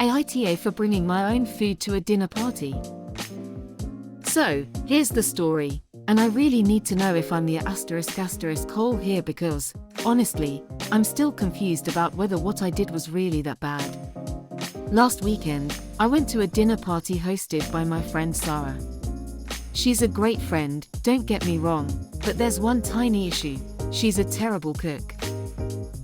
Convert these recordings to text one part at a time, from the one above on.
AITA for bringing my own food to a dinner party. So, here's the story, and I really need to know if I'm the *** Cole here because, honestly, I'm still confused about whether what I did was really that bad. Last weekend, I went to a dinner party hosted by my friend Sarah. She's a great friend, don't get me wrong, but there's one tiny issue: she's a terrible cook.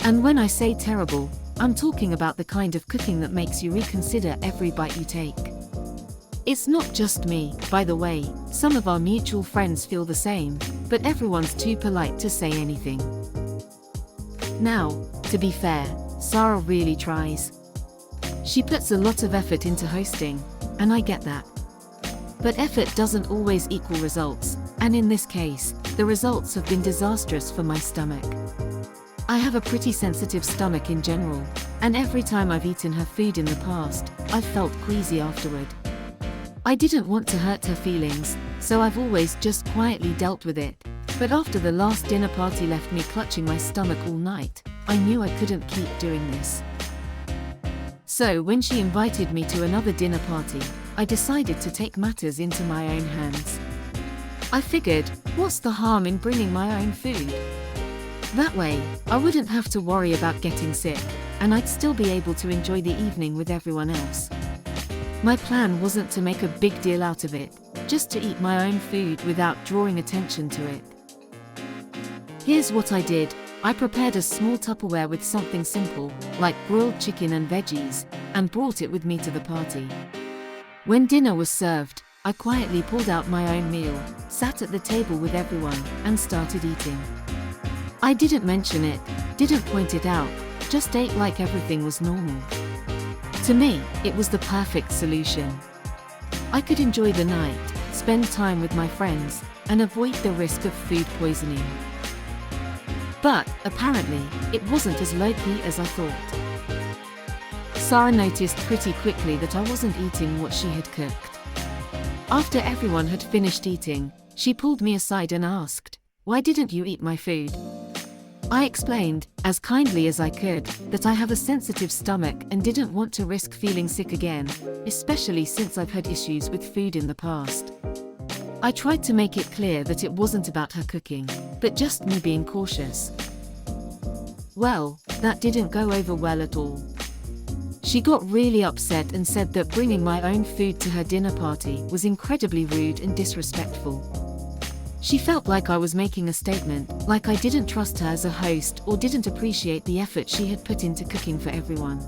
And when I say terrible, I'm talking about the kind of cooking that makes you reconsider every bite you take. It's not just me, by the way, some of our mutual friends feel the same, but everyone's too polite to say anything. Now, to be fair, Sarah really tries. She puts a lot of effort into hosting, and I get that. But effort doesn't always equal results, and in this case, the results have been disastrous for my stomach. I have a pretty sensitive stomach in general, and every time I've eaten her food in the past, I've felt queasy afterward. I didn't want to hurt her feelings, so I've always just quietly dealt with it, but after the last dinner party left me clutching my stomach all night, I knew I couldn't keep doing this. So when she invited me to another dinner party, I decided to take matters into my own hands. I figured, what's the harm in bringing my own food? That way, I wouldn't have to worry about getting sick, and I'd still be able to enjoy the evening with everyone else. My plan wasn't to make a big deal out of it, just to eat my own food without drawing attention to it. Here's what I did. I prepared a small Tupperware with something simple, like grilled chicken and veggies, and brought it with me to the party. When dinner was served, I quietly pulled out my own meal, sat at the table with everyone, and started eating. I didn't mention it, didn't point it out, just ate like everything was normal. To me, it was the perfect solution. I could enjoy the night, spend time with my friends, and avoid the risk of food poisoning. But, apparently, it wasn't as low-key as I thought. Sarah noticed pretty quickly that I wasn't eating what she had cooked. After everyone had finished eating, she pulled me aside and asked, "Why didn't you eat my food?" I explained, as kindly as I could, that I have a sensitive stomach and didn't want to risk feeling sick again, especially since I've had issues with food in the past. I tried to make it clear that it wasn't about her cooking, but just me being cautious. Well, that didn't go over well at all. She got really upset and said that bringing my own food to her dinner party was incredibly rude and disrespectful. She felt like I was making a statement, like I didn't trust her as a host or didn't appreciate the effort she had put into cooking for everyone.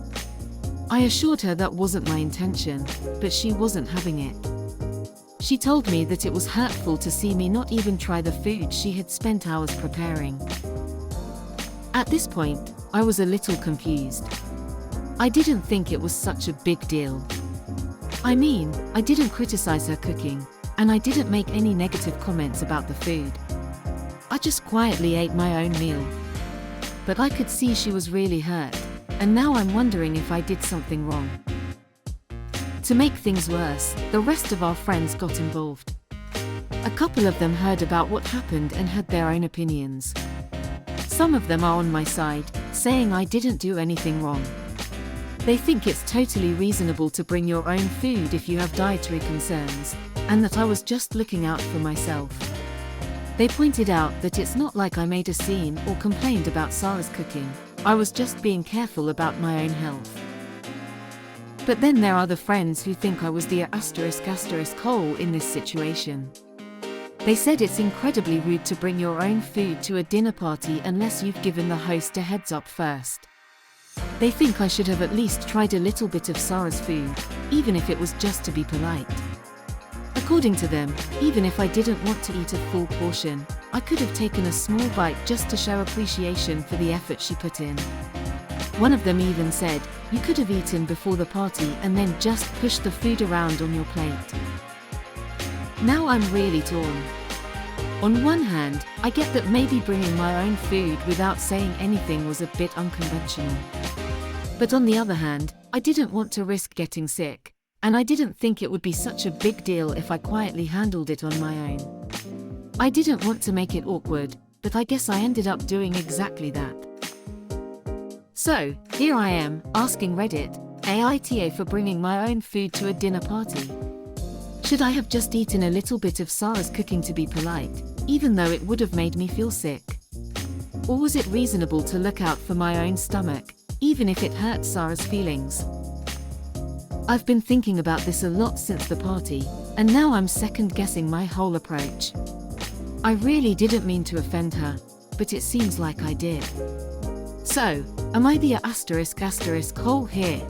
I assured her that wasn't my intention, but she wasn't having it. She told me that it was hurtful to see me not even try the food she had spent hours preparing. At this point, I was a little confused. I didn't think it was such a big deal. I mean, I didn't criticize her cooking, and I didn't make any negative comments about the food. I just quietly ate my own meal. But I could see she was really hurt, and now I'm wondering if I did something wrong. To make things worse, the rest of our friends got involved. A couple of them heard about what happened and had their own opinions. Some of them are on my side, saying I didn't do anything wrong. They think it's totally reasonable to bring your own food if you have dietary concerns, and that I was just looking out for myself. They pointed out that it's not like I made a scene or complained about Sarah's cooking, I was just being careful about my own health. But then there are the friends who think I was the *** Cole in this situation. They said it's incredibly rude to bring your own food to a dinner party unless you've given the host a heads up first. They think I should have at least tried a little bit of Sarah's food, even if it was just to be polite. According to them, even if I didn't want to eat a full portion, I could have taken a small bite just to show appreciation for the effort she put in. One of them even said, "You could have eaten before the party and then just pushed the food around on your plate." Now I'm really torn. On one hand, I get that maybe bringing my own food without saying anything was a bit unconventional. But on the other hand, I didn't want to risk getting sick, and I didn't think it would be such a big deal if I quietly handled it on my own. I didn't want to make it awkward, but I guess I ended up doing exactly that. So, here I am, asking Reddit, AITA for bringing my own food to a dinner party. Should I have just eaten a little bit of Sarah's cooking to be polite, even though it would have made me feel sick? Or was it reasonable to look out for my own stomach, even if it hurt Sarah's feelings? I've been thinking about this a lot since the party, and now I'm second-guessing my whole approach. I really didn't mean to offend her, but it seems like I did. So, am I the *** hole here?